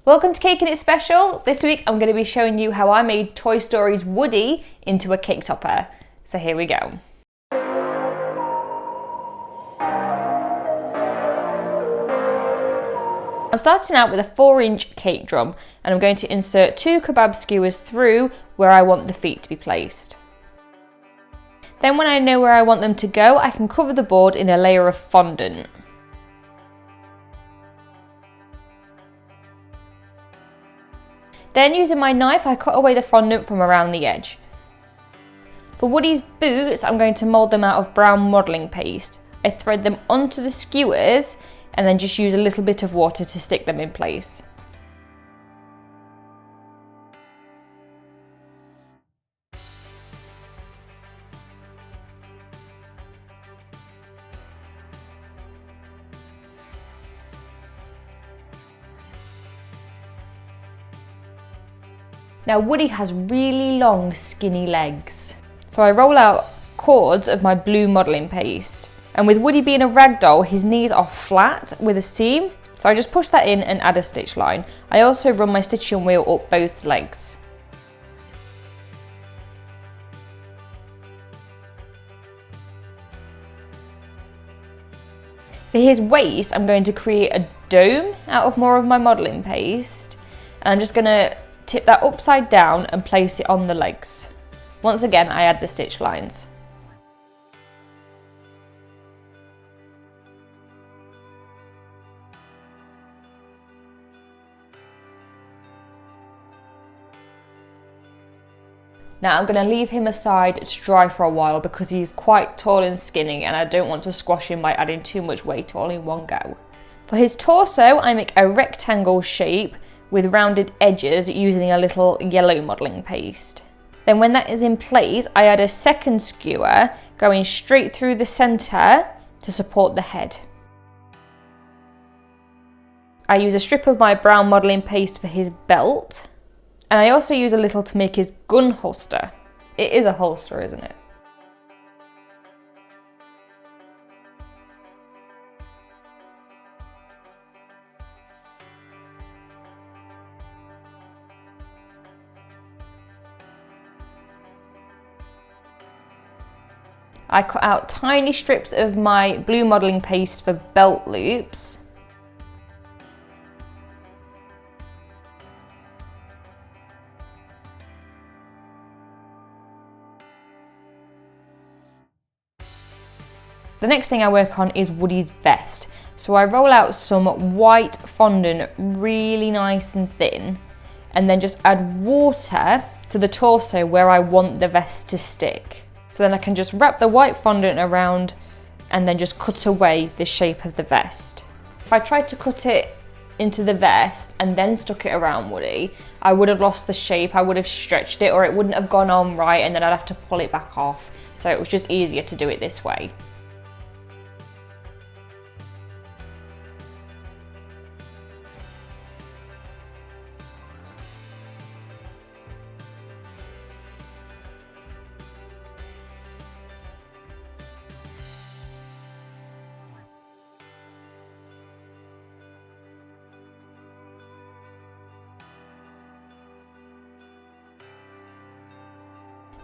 Welcome to Caking It Special. This week I'm going to be showing you how I made Toy Story's Woody into a cake topper. So here we go. I'm starting out with a 4-inch cake drum and I'm going to insert 2 kebab skewers through where I want the feet to be placed. Then when I know where I want them to go, I can cover the board in a layer of fondant. Then using my knife, I cut away the fondant from around the edge. For Woody's boots, I'm going to mould them out of brown modelling paste. I thread them onto the skewers and then just use a little bit of water to stick them in place. Now Woody has really long skinny legs. So I roll out cords of my blue modelling paste. And with Woody being a ragdoll, his knees are flat with a seam. So I just push that in and add a stitch line. I also run my stitching wheel up both legs. For his waist, I'm going to create a dome out of more of my modelling paste. And I'm just going to tip that upside down and place it on the legs. Once again, I add the stitch lines. Now I'm going to leave him aside to dry for a while because he's quite tall and skinny and I don't want to squash him by adding too much weight all in one go. For his torso, I make a rectangle shape with rounded edges using a little yellow modelling paste. Then when that is in place, I add a second skewer going straight through the centre to support the head. I use a strip of my brown modelling paste for his belt, and I also use a little to make his gun holster. It is a holster, isn't it? I cut out tiny strips of my blue modelling paste for belt loops. The next thing I work on is Woody's vest. So I roll out some white fondant really nice and thin and then just add water to the torso where I want the vest to stick. So then I can just wrap the white fondant around and then just cut away the shape of the vest. If I tried to cut it into the vest and then stuck it around Woody, I would have lost the shape, I would have stretched it, or it wouldn't have gone on right and then I'd have to pull it back off. So it was just easier to do it this way.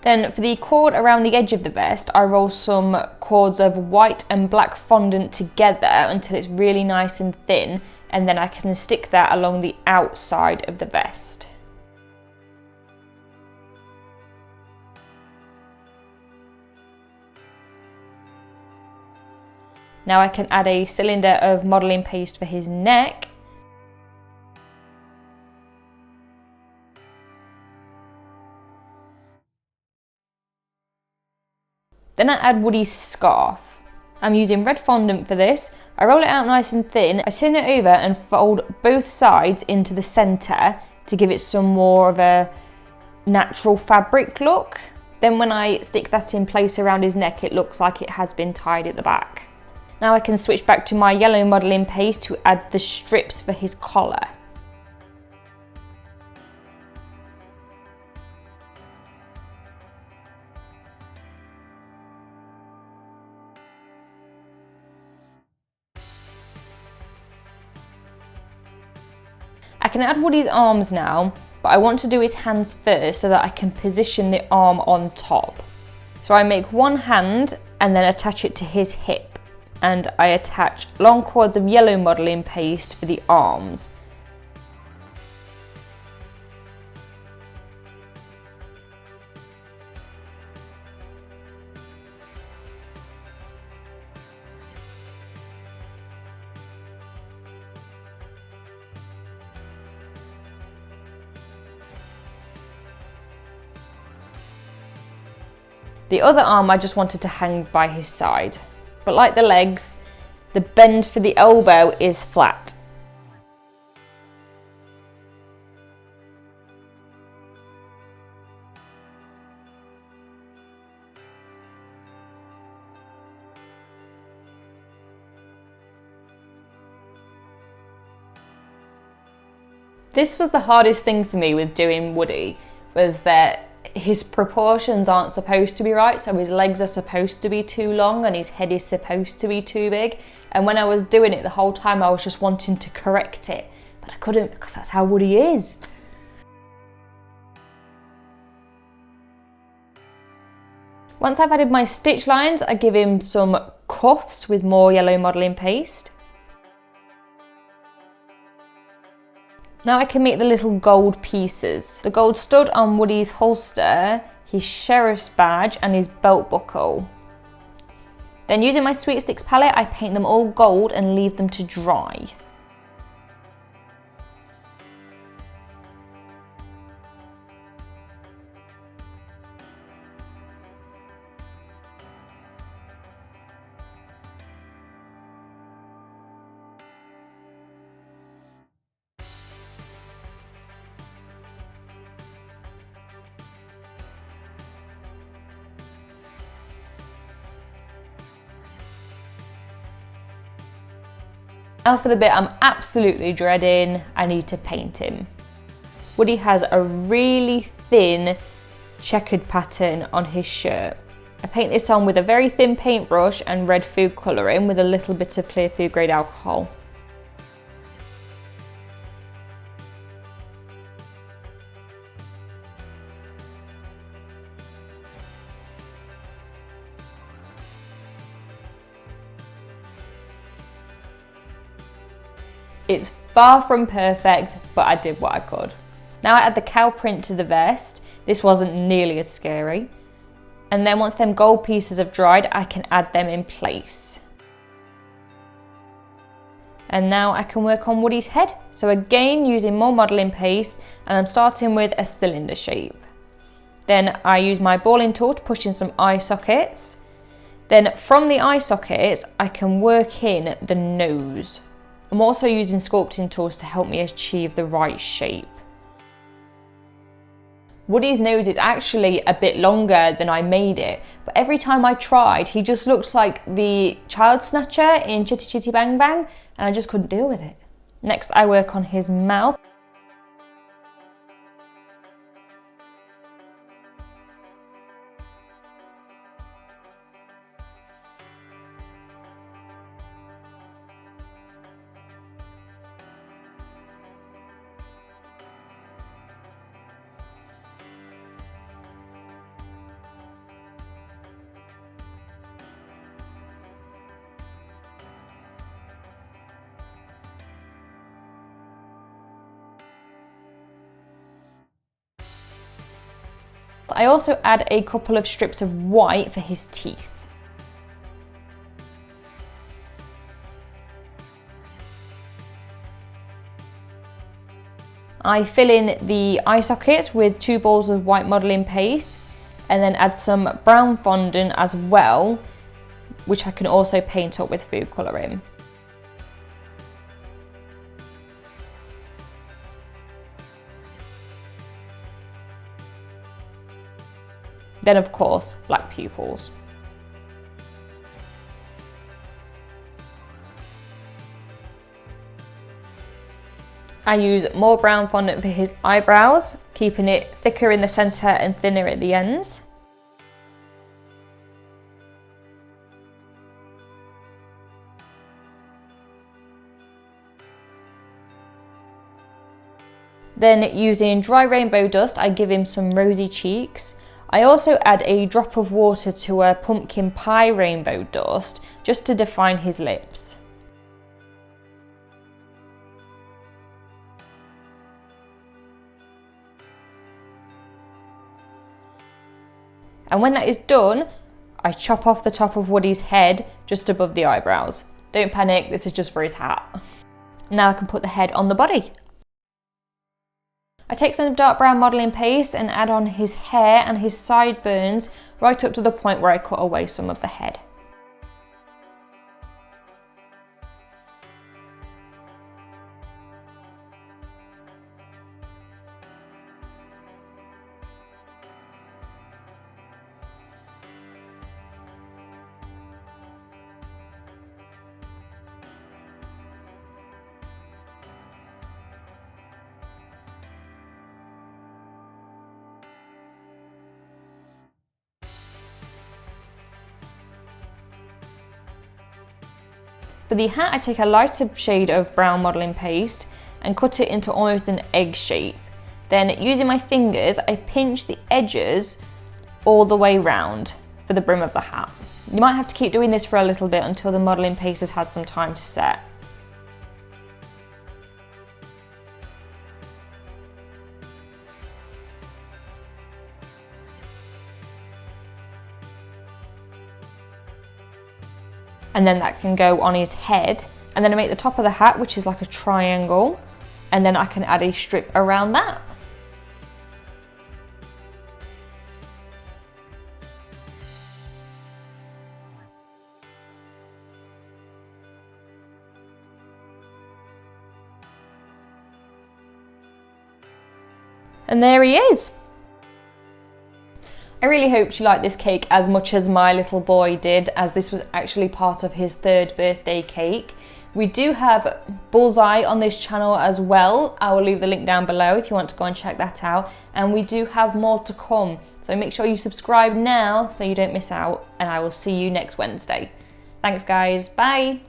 Then for the cord around the edge of the vest, I roll some cords of white and black fondant together until it's really nice and thin, and then I can stick that along the outside of the vest. Now I can add a cylinder of modelling paste for his neck. Then I add Woody's scarf. I'm using red fondant for this. I roll it out nice and thin, I turn it over and fold both sides into the centre to give it some more of a natural fabric look. Then when I stick that in place around his neck, it looks like it has been tied at the back. Now I can switch back to my yellow modelling paste to add the strips for his collar. can add Woody's arms now, but I want to do his hands first so that I can position the arm on top. So I make one hand and then attach it to his hip, and I attach long cords of yellow modelling paste for the arms. The other arm I just wanted to hang by his side, but like the legs, the bend for the elbow is flat. This was the hardest thing for me with doing Woody, was that his proportions aren't supposed to be right, so his legs are supposed to be too long and his head is supposed to be too big. And when I was doing it the whole time, I was just wanting to correct it, but I couldn't because that's how Woody is. Once I've added my stitch lines, I give him some cuffs with more yellow modelling paste. Now I can make the little gold pieces. The gold stud on Woody's holster, his sheriff's badge and his belt buckle. Then using my Sweet Sticks palette, I paint them all gold and leave them to dry. Now for the bit I'm absolutely dreading, I need to paint him. Woody has a really thin checkered pattern on his shirt. I paint this on with a very thin paintbrush and red food colouring with a little bit of clear food grade alcohol. It's far from perfect, but I did what I could. Now I add the cow print to the vest. This wasn't nearly as scary. And then once them gold pieces have dried, I can add them in place. And now I can work on Woody's head. So again, using more modelling paste, and I'm starting with a cylinder shape. Then I use my balling tool to push in some eye sockets. Then from the eye sockets, I can work in the nose. I'm also using sculpting tools to help me achieve the right shape. Woody's nose is actually a bit longer than I made it, but every time I tried, he just looked like the child snatcher in Chitty Chitty Bang Bang, and I just couldn't deal with it. Next, I work on his mouth. I also add a couple of strips of white for his teeth. I fill in the eye sockets with 2 balls of white modelling paste and then add some brown fondant as well, which I can also paint up with food colouring. Then of course, black pupils. I use more brown fondant for his eyebrows, keeping it thicker in the centre and thinner at the ends. Then using dry rainbow dust, I give him some rosy cheeks. I also add a drop of water to a pumpkin pie rainbow dust just to define his lips. And when that is done, I chop off the top of Woody's head just above the eyebrows. Don't panic, this is just for his hat. Now I can put the head on the body. I take some dark brown modelling paste and add on his hair and his sideburns right up to the point where I cut away some of the head. For the hat, I take a lighter shade of brown modelling paste and cut it into almost an egg shape. Then using my fingers, I pinch the edges all the way round for the brim of the hat. You might have to keep doing this for a little bit until the modelling paste has had some time to set. And then that can go on his head. And then I make the top of the hat, which is like a triangle, and then I can add a strip around that. And there he is. I really hope you liked this cake as much as my little boy did, as this was actually part of his 3rd birthday cake. We do have Bullseye on this channel as well. I will leave the link down below if you want to go and check that out. And we do have more to come. So make sure you subscribe now so you don't miss out, and I will see you next Wednesday. Thanks guys, bye.